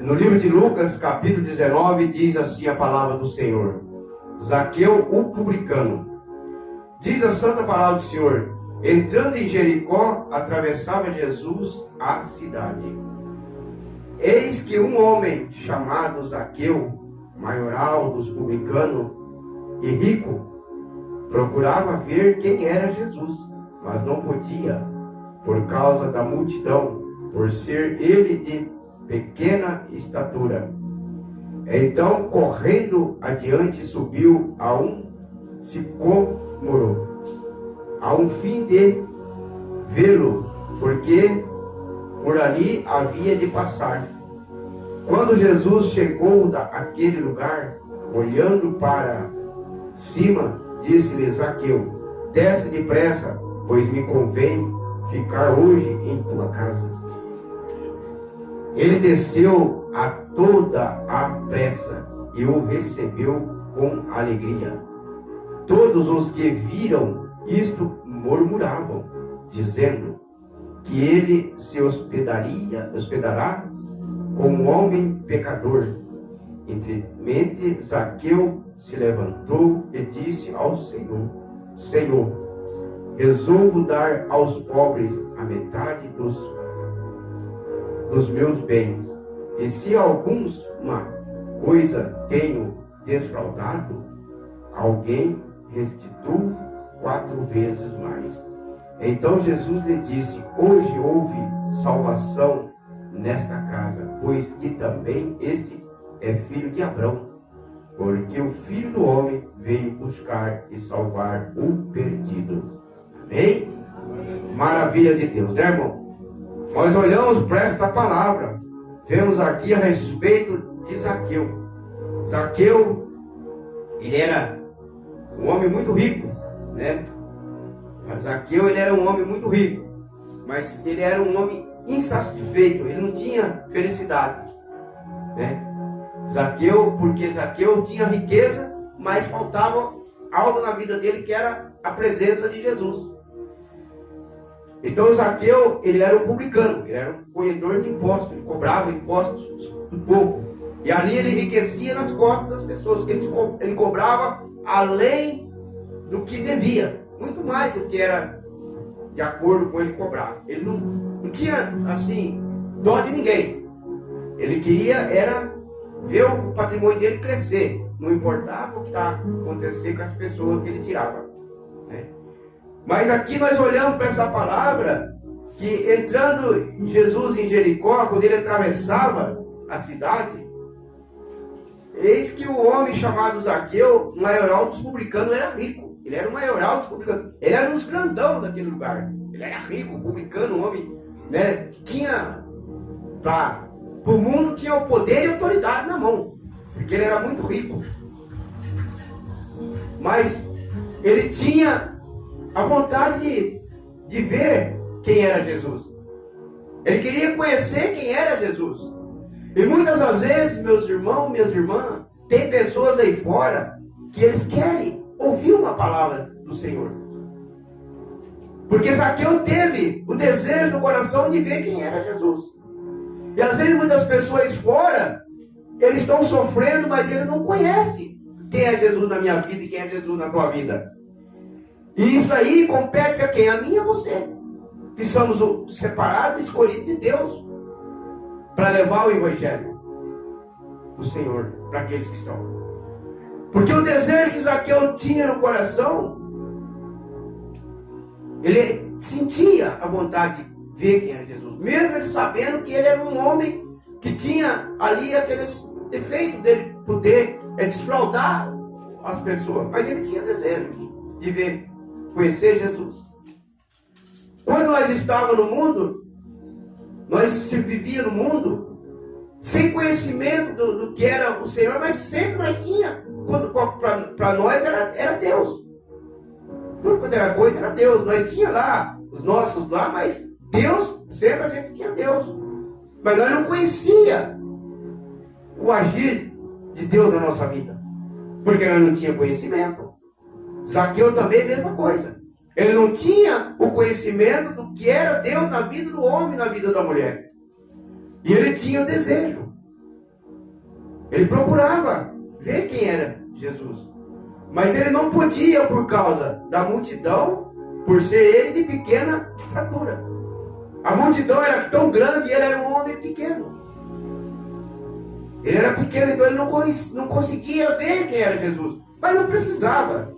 No livro de Lucas, capítulo 19, diz assim a palavra do Senhor: Zaqueu, o publicano. Diz a santa palavra do Senhor: entrando em Jericó, atravessava Jesus a cidade. Eis que um homem chamado Zaqueu, maioral dos publicanos e rico, procurava ver quem era Jesus, mas não podia, por causa da multidão, por ser ele de pequena estatura. Então, correndo adiante, subiu a um sicômoro, a um fim de vê-lo, porque por ali havia de passar. Quando Jesus chegou àquele lugar, olhando para cima, disse-lhe: Zaqueu, desce depressa, pois me convém ficar hoje em tua casa. Ele desceu a toda a pressa e o recebeu com alegria. Todos os que viram isto murmuravam, dizendo que ele se hospedará com um homem pecador. Entremente Zaqueu se levantou e disse ao Senhor: Senhor, resolvo dar aos pobres a metade dos meus bens, e se alguma coisa tenho defraudado, alguém restitui 4 vezes mais. Então Jesus lhe disse: hoje houve salvação nesta casa, pois que também este é filho de Abraão, porque o Filho do Homem veio buscar e salvar o perdido. Amém? Maravilha de Deus, né, irmão? Nós olhamos para esta palavra, vemos aqui a respeito de Zaqueu. Zaqueu, ele era um homem muito rico, né? Zaqueu, ele era um homem muito rico, mas ele era um homem insatisfeito, ele não tinha felicidade, né? Porque Zaqueu tinha riqueza, mas faltava algo na vida dele, que era a presença de Jesus. Então Zaqueu, ele era um publicano, ele era um colhedor de impostos, ele cobrava impostos do povo, e ali ele enriquecia nas costas das pessoas, que ele cobrava além do que devia, muito mais do que era de acordo com ele cobrar. Ele não tinha, assim, dó de ninguém. Ele queria era ver o patrimônio dele crescer, não importava o que está acontecendo com as pessoas que ele tirava, né? Mas aqui nós olhamos para essa palavra, que entrando Jesus em Jericó, quando ele atravessava a cidade, eis que o homem chamado Zaqueu, maioral dos publicanos, era rico. Ele era o maioral dos publicanos. Ele era um dos grandão daquele lugar. Ele era rico, publicano, um homem, né, que tinha, para o mundo, tinha o poder e a autoridade na mão, porque ele era muito rico. Mas ele tinha a vontade de ver quem era Jesus. Ele queria conhecer quem era Jesus. E muitas das vezes, meus irmãos, minhas irmãs, tem pessoas aí fora que eles querem ouvir uma palavra do Senhor. Porque Zaqueu teve o desejo no coração de ver quem era Jesus. E às vezes muitas pessoas fora, eles estão sofrendo, mas eles não conhecem quem é Jesus na minha vida e quem é Jesus na tua vida. E isso aí compete a quem? A mim e a você, que somos separados e escolhidos de Deus para levar o Evangelho do Senhor para aqueles que estão. Porque o desejo que Zaqueu tinha no coração, ele sentia a vontade de ver quem era Jesus, mesmo ele sabendo que ele era um homem que tinha ali aqueles defeitos dele poder desfraudar as pessoas, mas ele tinha desejo de ver, conhecer Jesus. Quando nós estávamos no mundo, nós se vivia no mundo sem conhecimento do que era o Senhor, mas sempre nós tinha, para nós era Deus. Tudo quanto era coisa era Deus. Nós tinha lá os nossos lá, mas Deus, sempre a gente tinha Deus. Mas nós não conhecia o agir de Deus na nossa vida, porque nós não tinha conhecimento. Zaqueu também, mesma coisa. Ele não tinha o conhecimento do que era Deus na vida do homem, na vida da mulher. E ele tinha o desejo. Ele procurava ver quem era Jesus. Mas ele não podia por causa da multidão, por ser ele de pequena estatura. A multidão era tão grande e ele era um homem pequeno. Ele era pequeno, então ele não conseguia ver quem era Jesus. Mas não precisava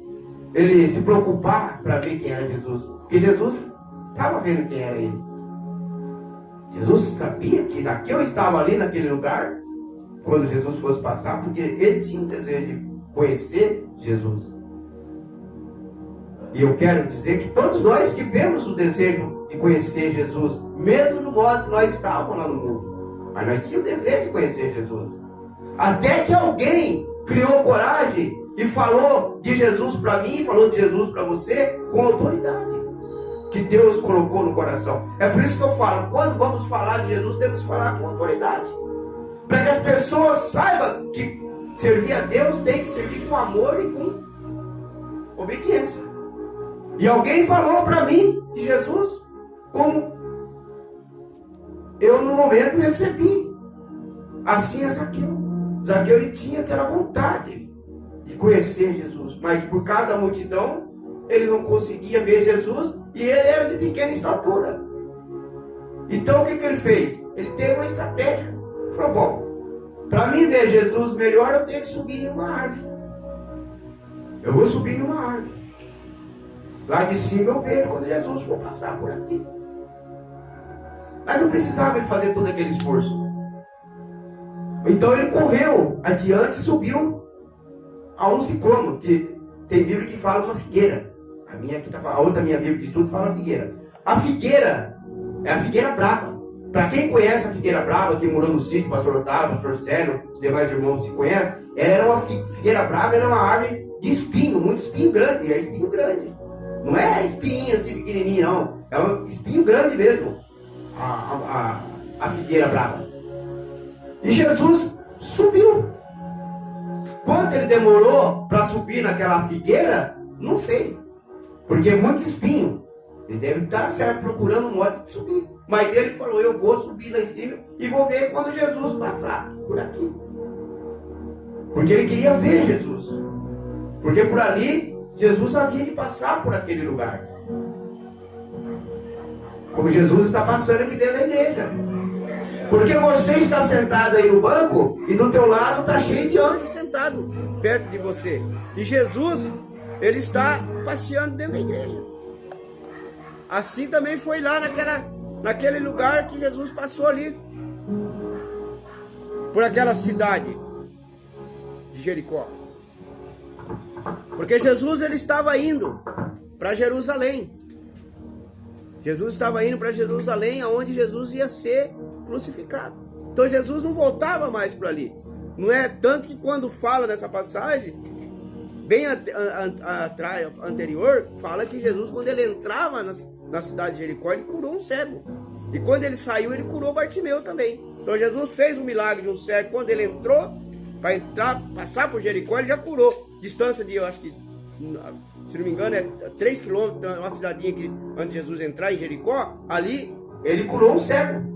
ele se preocupar para ver quem era Jesus. Porque Jesus estava vendo quem era ele. Jesus sabia que Zaqueu estava ali naquele lugar quando Jesus fosse passar, porque ele tinha um desejo de conhecer Jesus. E eu quero dizer que todos nós tivemos o desejo de conhecer Jesus, mesmo do modo que nós estávamos lá no mundo. Mas nós tínhamos o desejo de conhecer Jesus. Até que alguém criou coragem e falou de Jesus para mim, falou de Jesus para você, com autoridade que Deus colocou no coração. É por isso que eu falo, quando vamos falar de Jesus, temos que falar com autoridade. Para que as pessoas saibam que servir a Deus tem que servir com amor e com obediência. E alguém falou para mim de Jesus como eu no momento recebi. Assim é Zaqueu. Zaqueu ele tinha aquela vontade de conhecer Jesus, mas por causa da multidão ele não conseguia ver Jesus e ele era de pequena estatura. Então o que ele fez? Ele teve uma estratégia. Ele falou, bom, para mim ver Jesus melhor eu tenho que subir em uma árvore. Eu vou subir em uma árvore. Lá de cima eu vejo quando Jesus for passar por aqui. Mas não precisava ele fazer todo aquele esforço. Então ele correu adiante e subiu a um sicômoro, que tem Bíblia que fala uma figueira. A outra minha Bíblia de estudo fala figueira. A figueira é a figueira brava. Para quem conhece a figueira brava, que morou no sítio, pastor Otávio, pastor Célio, os demais irmãos se conhecem, ela era uma figueira brava, era uma árvore de espinho, muito espinho grande, é espinho grande. Não é espinho assim pequenininho, não. É um espinho grande mesmo, a figueira brava. E Jesus subiu. Quanto ele demorou para subir naquela figueira, não sei. Porque é muito espinho. Ele deve estar procurando um modo de subir. Mas ele falou, eu vou subir lá em cima e vou ver quando Jesus passar por aqui. Porque ele queria ver Jesus. Porque por ali, Jesus havia de passar por aquele lugar. Como Jesus está passando aqui dentro da igreja. Porque você está sentado aí no banco e do teu lado está cheio de anjos sentados perto de você. E Jesus, ele está passeando dentro da igreja. Assim também foi lá naquele lugar que Jesus passou ali. Por aquela cidade de Jericó. Porque Jesus ele estava indo para Jerusalém. Jesus estava indo para Jerusalém, aonde Jesus ia ser crucificado. Então Jesus não voltava mais para ali. Não é tanto que quando fala dessa passagem, bem anterior, fala que Jesus, quando ele entrava na cidade de Jericó, ele curou um cego. E quando ele saiu, ele curou Bartimeu também. Então Jesus fez um milagre de um cego. Quando ele entrou, para entrar, passar por Jericó, ele já curou. Distância de, eu acho que, se não me engano, é 3 quilômetros, uma cidadinha que antes de Jesus entrar em Jericó, ali ele curou um cego.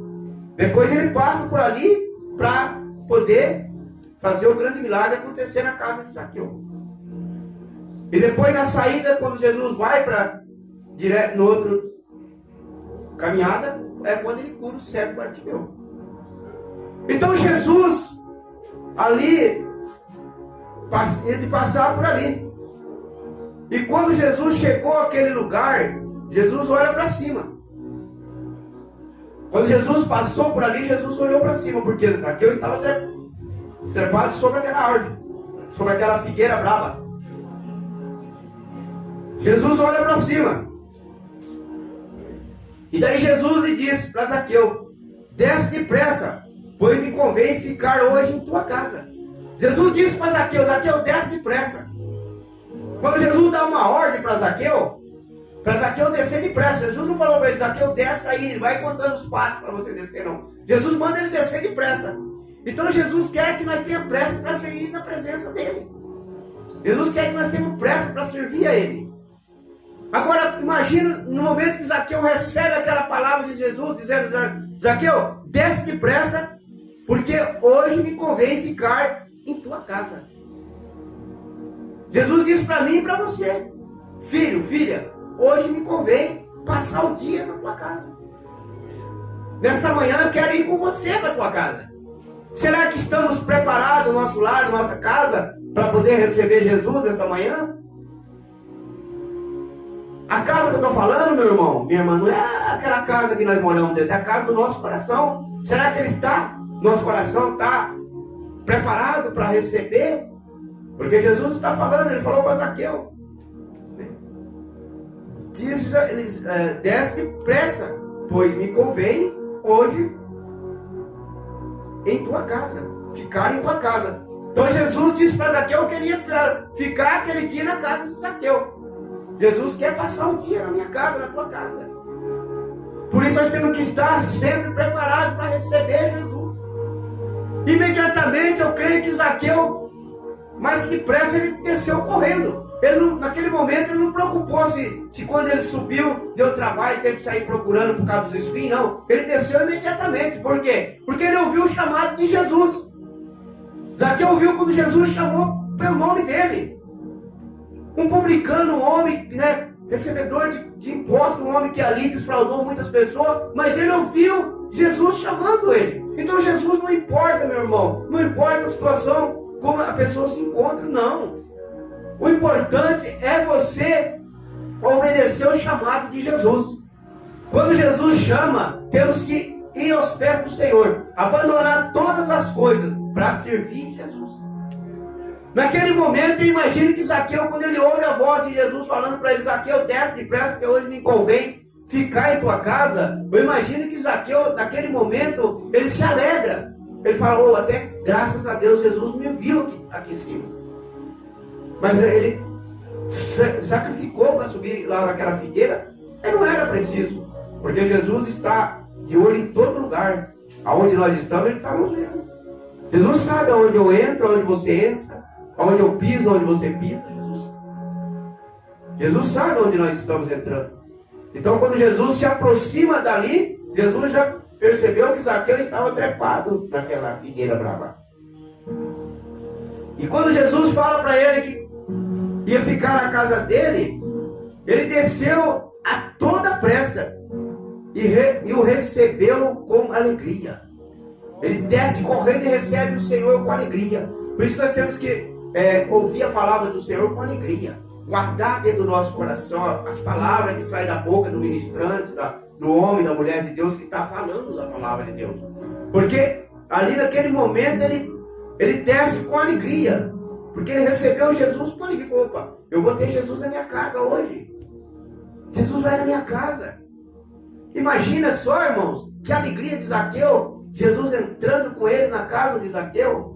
Depois ele passa por ali para poder fazer o grande milagre acontecer na casa de Zaqueu. E depois na saída, quando Jesus vai para direto no outro caminhada, é quando ele cura o cego Bartimeu. Então Jesus ali ia de passar por ali. E quando Jesus chegou àquele lugar, Jesus olha para cima. Quando Jesus passou por ali, Jesus olhou para cima, porque Zaqueu estava trepado sobre aquela árvore, sobre aquela figueira brava. Jesus olha para cima. E daí Jesus lhe disse para Zaqueu: desce depressa, pois me convém ficar hoje em tua casa. Jesus disse para Zaqueu: Zaqueu, desce depressa. Quando Jesus dá uma ordem para Zaqueu descer depressa, Jesus não falou para ele: Zaqueu, desce aí, vai contando os passos para você descer, não. Jesus manda ele descer depressa. Então Jesus quer que nós tenhamos pressa para ir na presença dele. Jesus quer que nós tenhamos pressa para servir a ele. Agora, imagina no momento que Zaqueu recebe aquela palavra de Jesus, dizendo: Zaqueu, desce depressa, porque hoje me convém ficar tua casa. Jesus disse para mim e para você: filho, filha, hoje me convém passar o dia na tua casa. Nesta manhã eu quero ir com você para a tua casa. Será que estamos preparados no nosso lar, na nossa casa, para poder receber Jesus nesta manhã? A casa que eu estou falando, meu irmão, minha irmã, não é aquela casa que nós moramos dentro, é a casa do nosso coração. Será que ele está, nosso coração está preparado para receber? Porque Jesus está falando, ele falou para Zaqueu: desce depressa, pois me convém hoje em tua casa, ficar em tua casa. Então Jesus disse para Zaqueu que ele ia ficar aquele dia na casa de Zaqueu. Jesus quer passar um dia na minha casa, na tua casa. Por isso nós temos que estar sempre preparados para receber Jesus. Imediatamente eu creio que Zaqueu, mais que depressa, ele desceu correndo. Ele não, naquele momento ele não preocupou se quando ele subiu, deu trabalho, teve que sair procurando por causa dos espinhos, não. Ele desceu imediatamente. Por quê? Porque ele ouviu o chamado de Jesus. Zaqueu ouviu quando Jesus chamou pelo nome dele. Um publicano, um homem, né, recebedor de impostos, um homem que ali defraudou muitas pessoas, mas ele ouviu Jesus chamando ele. Então Jesus não importa, meu irmão, não importa a situação, como a pessoa se encontra, não. O importante é você obedecer o chamado de Jesus. Quando Jesus chama, temos que ir aos pés do Senhor, abandonar todas as coisas para servir Jesus. Naquele momento, eu imagino que Zaqueu, quando ele ouve a voz de Jesus falando para ele: Zaqueu, desce depressa, porque hoje me convém ficar em tua casa. Eu imagino que Zaqueu, naquele momento, ele se alegra. Ele fala: oh, até graças a Deus Jesus me viu aqui em cima. Mas ele sacrificou para subir lá naquela figueira. Ele não era preciso, porque Jesus está de olho em todo lugar. Aonde nós estamos, ele está nos vendo. Jesus sabe aonde eu entro, aonde você entra, aonde eu piso, aonde você pisa. Jesus sabe onde nós estamos entrando. Então, quando Jesus se aproxima dali, Jesus já percebeu que Zaqueu estava trepado naquela figueira brava. E quando Jesus fala para ele que ia ficar na casa dele, ele desceu a toda pressa e o recebeu com alegria. Ele desce correndo e recebe o Senhor com alegria. Por isso nós temos que ouvir a palavra do Senhor com alegria. Guardar dentro do nosso coração as palavras que saem da boca do ministrante, do homem, da mulher de Deus que está falando da palavra de Deus. Porque ali naquele momento ele desce com alegria. Porque ele recebeu Jesus com alegria. Ele falou: opa, eu vou ter Jesus na minha casa hoje. Jesus vai na minha casa. Imagina só, irmãos, que alegria de Zaqueu. Jesus entrando com ele na casa de Zaqueu.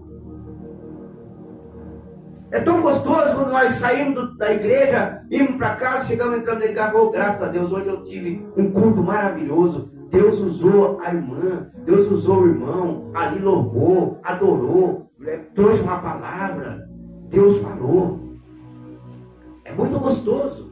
É tão gostoso quando nós saímos da igreja, íamos para casa, chegamos entrando em casa. Oh, graças a Deus, hoje eu tive um culto maravilhoso. Deus usou a irmã, Deus usou o irmão, ali louvou, adorou, trouxe uma palavra, Deus falou. É muito gostoso.